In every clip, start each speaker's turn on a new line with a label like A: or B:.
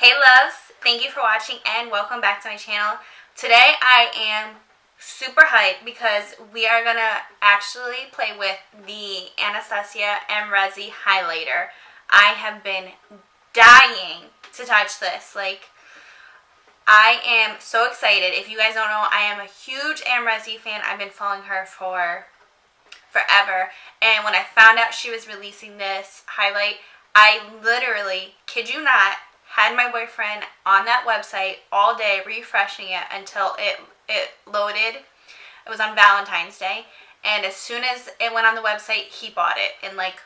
A: Hey loves, thank you for watching and welcome back to my channel. Today I am super hyped because we are going to actually play with the ABHXAMREZY Highlighter. I have been dying to touch this. I am so excited. If you guys don't know, I am a huge ABHXAMREZY fan. I've been following her for forever. And when I found out she was releasing this highlight, I literally, kid you not, had my boyfriend on that website all day refreshing it until it loaded. It was on Valentine's Day, and as soon as it went on the website, he bought it in like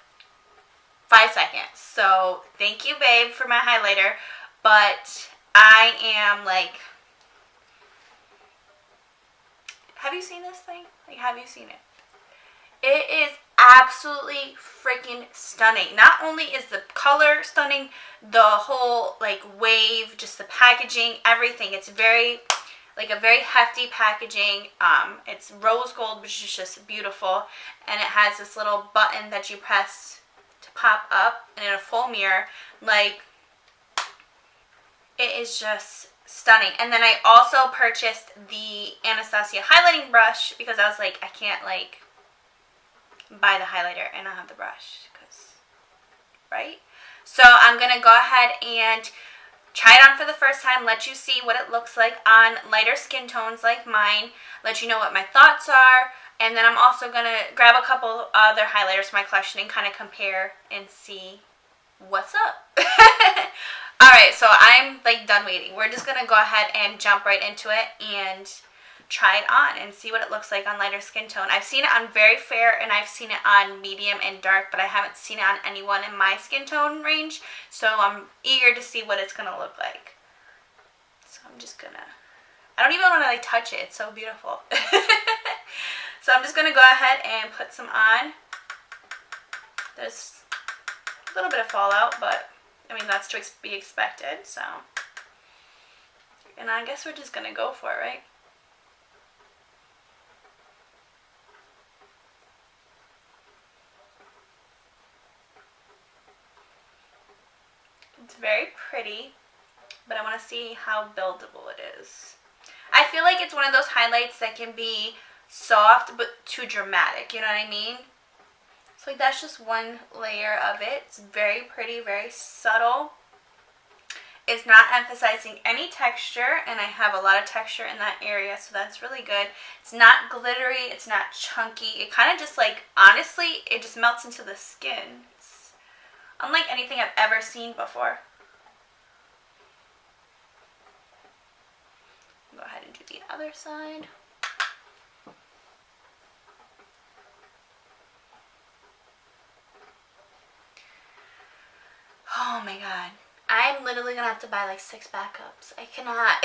A: 5 seconds. So thank you, babe, for my highlighter. But I am like, have you seen this thing? Have you seen it? It is absolutely freaking stunning. Not only is the color stunning, the whole wave, just the packaging, everything. It's very a very hefty packaging. It's rose gold, which is just beautiful, and it has this little button that you press to pop up, and in a full mirror. It is just stunning. And then I also purchased the Anastasia highlighting brush because I was like, I can't buy the highlighter and not have the brush, right? So I'm gonna go ahead and try it on for the first time, let you see what it looks like on lighter skin tones like mine, let you know what my thoughts are, and then I'm also gonna grab a couple other highlighters from my collection and kind of compare and see what's up. Alright, so I'm done waiting. We're just gonna go ahead and jump right into it and try it on and see what it looks like on lighter skin tone. I've seen it on very fair and I've seen it on medium and dark, but I haven't seen it on anyone in my skin tone range, so I'm eager to see what it's gonna look like. So I'm just gonna, I don't even want to touch it, it's so beautiful. So I'm just gonna go ahead and put some on. There's a little bit of fallout, but I mean that's to be expected, so. And I guess we're just gonna go for it, right? It's very pretty, but I want to see how buildable it is. I feel like it's one of those highlights that can be soft but too dramatic, you know what I mean? So that's just one layer of it. It's very pretty, very subtle. It's not emphasizing any texture, and I have a lot of texture in that area, so that's really good. It's not glittery, it's not chunky. It kind of just honestly, it just melts into the skin. Unlike anything I've ever seen before. Go ahead and do the other side. Oh my god. I'm literally gonna have to buy 6 backups. I cannot.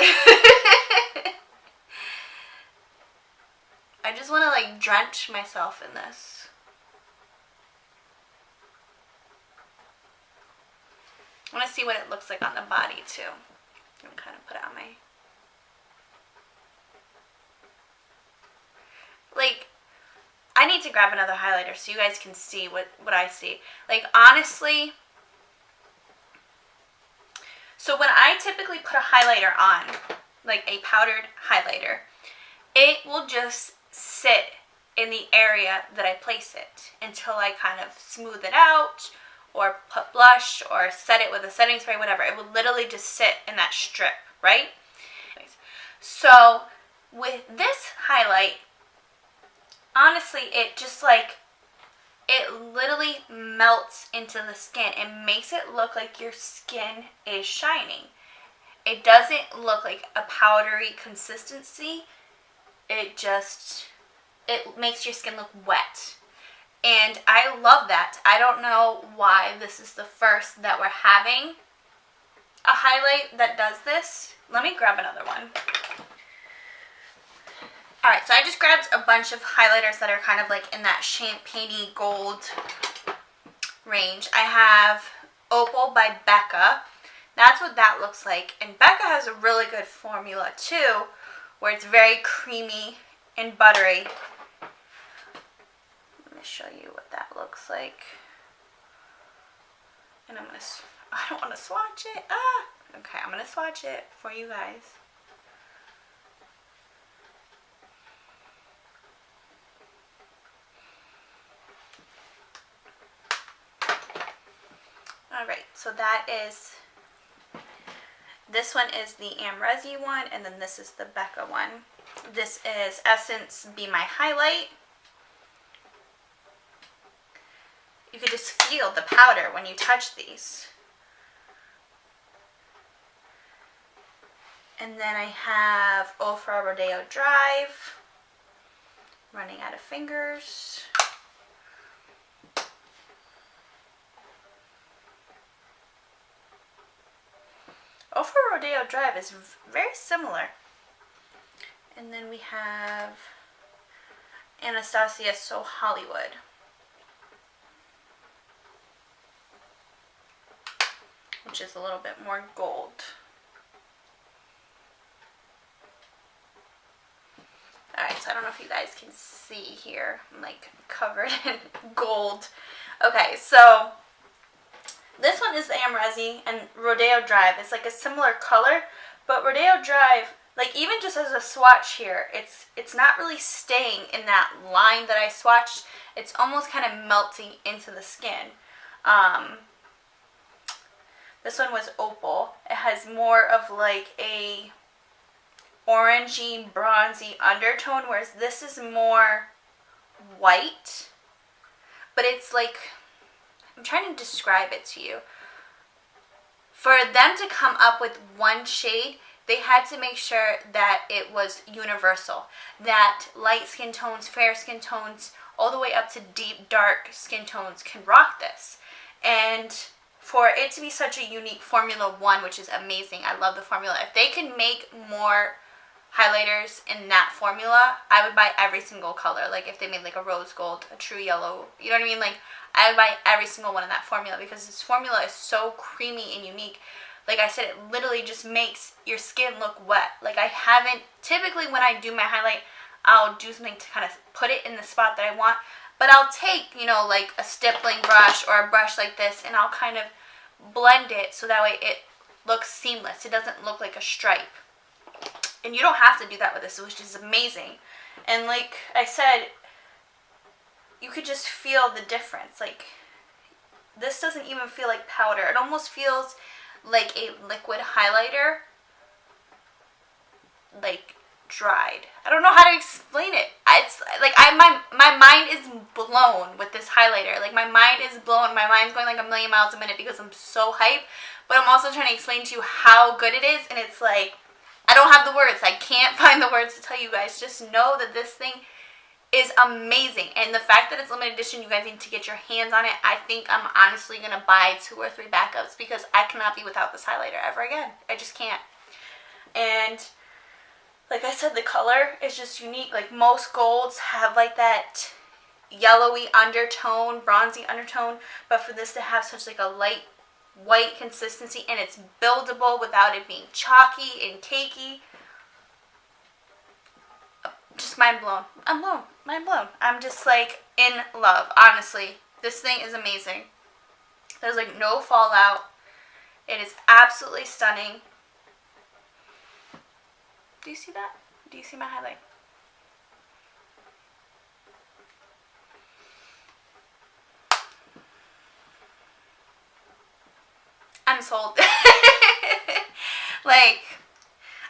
A: I just want to drench myself in this. I want to see what it looks like on the body too. I'm going to kind of put it on my... I need to grab another highlighter so you guys can see what I see. Honestly... So when I typically put a highlighter on, a powdered highlighter, it will just sit in the area that I place it until I kind of smooth it out, or put blush, or set it with a setting spray, whatever. It will literally just sit in that strip, right? So with this highlight, honestly, it just it literally melts into the skin. It makes it look like your skin is shining. It doesn't look like a powdery consistency. It makes your skin look wet. And I love that. I don't know why this is the first that we're having a highlight that does this. Let me grab another one. Alright, so I just grabbed a bunch of highlighters that are kind of in that champagne-y gold range. I have Opal by Becca. That's what that looks like. And Becca has a really good formula too, where it's very creamy and buttery. Let me show you what that looks like. And I don't want to swatch it. Okay, I'm swatch it for you guys. Alright, so that is, this one is the ABHXAMREZY one, and then this is the Becca one. This is Essence Be My Highlight. You could just feel the powder when you touch these. And then I have Ofra Rodeo Drive. Running out of fingers. Ofra Rodeo Drive is very similar. And then we have Anastasia So Hollywood. Which is a little bit more gold. Alright, so I don't know if you guys can see here. I'm like covered in gold. Okay, so this one is the ABHXAMREZY, and Rodeo Drive is like a similar color, but Rodeo Drive, like even just as a swatch here, it's not really staying in that line that I swatched. It's almost kind of melting into the skin. This one was Opal. It has more of like a orangey, bronzy undertone, whereas this is more white. But it's like, I'm trying to describe it to you. For them to come up with one shade, they had to make sure that it was universal. That light skin tones, fair skin tones, all the way up to deep, dark skin tones can rock this. And for it to be such a unique Formula 1, which is amazing, I love the formula. If they could make more highlighters in that formula, I would buy every single color. Like if they made like a rose gold, a true yellow, you know what I mean? Like I would buy every single one in that formula because this formula is so creamy and unique. Like I said, it literally just makes your skin look wet. Like I haven't, typically when I do my highlight, I'll do something to kind of put it in the spot that I want. But I'll take, you know, like a stippling brush or a brush like this, and I'll kind of blend it so that way it looks seamless. It doesn't look like a stripe. And you don't have to do that with this, which is amazing. And like I said, you could just feel the difference. Like, this doesn't even feel like powder. It almost feels like a liquid highlighter, like dried. I don't know how to explain it. It's like my mind is blown with this highlighter. Like my mind is blown. My mind's going like a million miles a minute because I'm so hyped. But I'm also trying to explain to you how good it is, and it's like I don't have the words. I can't find the words to tell you guys. Just know that this thing is amazing. And the fact that it's limited edition, you guys need to get your hands on it. I think I'm honestly going to buy 2 or 3 backups because I cannot be without this highlighter ever again. I just can't. And like I said, the color is just unique. Like most golds have like that yellowy undertone, bronzy undertone. But for this to have such like a light white consistency, and it's buildable without it being chalky and cakey. Just mind blown. I'm blown. Mind blown. I'm just like in love. Honestly, this thing is amazing. There's like no fallout. It is absolutely stunning. Do you see that? Do you see my highlight? I'm sold. Like,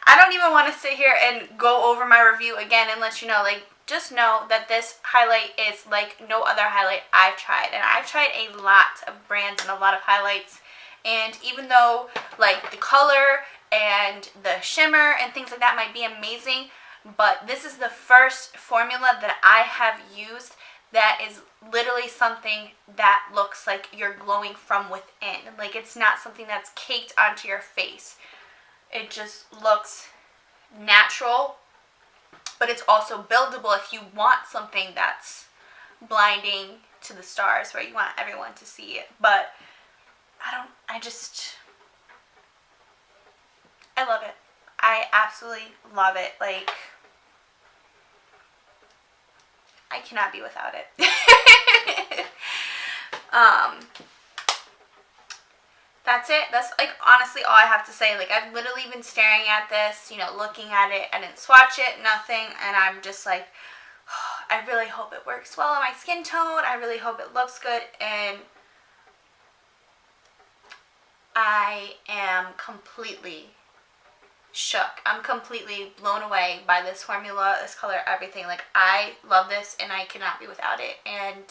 A: I don't even want to sit here and go over my review again and let you know. Like, just know that this highlight is like no other highlight I've tried. And I've tried a lot of brands and a lot of highlights. And even though, like, the color and the shimmer and things like that might be amazing, but this is the first formula that I have used that is literally something that looks like you're glowing from within. Like, it's not something that's caked onto your face. It just looks natural, but it's also buildable if you want something that's blinding to the stars, where you want everyone to see it. But I love it. I absolutely love it. Like, I cannot be without it. that's it. That's like honestly all I have to say. Like I've literally been staring at this, you know, looking at it. I didn't swatch it, nothing, and I'm just like, oh, I really hope it works well on my skin tone. I really hope it looks good, and I am completely shook. I'm completely blown away by this formula, this color, everything. Like I love this and I cannot be without it, and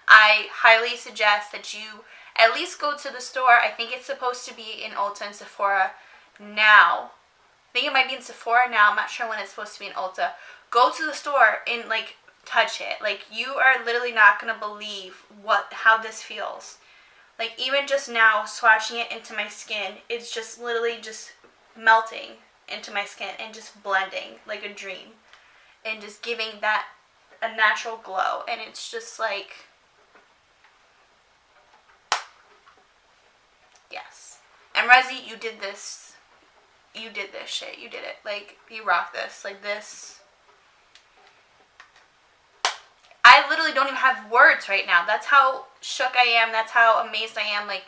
A: I highly suggest that you at least go to the store. I think it's supposed to be in Ulta and Sephora now. I think it might be in Sephora now. I'm not sure when it's supposed to be in Ulta. Go to the store and like touch it. Like you are literally not gonna believe how this feels. Like even just now swatching it into my skin, it's just literally just melting into my skin and just blending like a dream, and just giving that a natural glow. And it's just like, yes, ABHXAMREZY, you did this. You did this shit. You did it. Like you rock this. Like this. I literally don't even have words right now. That's how shook I am. That's how amazed I am. Like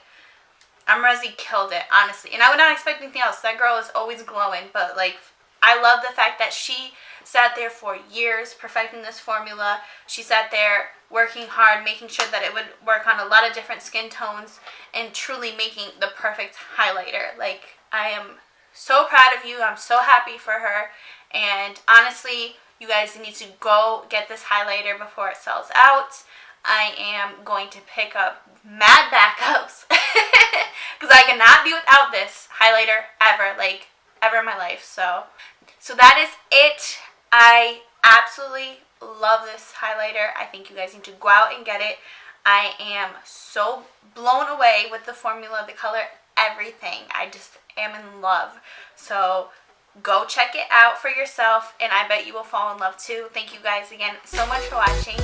A: ABHXAMREZY killed it, honestly. And I would not expect anything else. That girl is always glowing. But like, I love the fact that she sat there for years perfecting this formula. She sat there working hard, making sure that it would work on a lot of different skin tones, and truly making the perfect highlighter. Like, I am so proud of you. I'm so happy for her. And honestly, you guys need to go get this highlighter before it sells out. I am going to pick up mad backups because I cannot be without this highlighter ever, like ever in my life. So that is it. I absolutely love this highlighter. I think you guys need to go out and get it. I am so blown away with the formula, the color, everything. I just am in love. So go check it out for yourself, and I bet you will fall in love too. Thank you guys again so much for watching.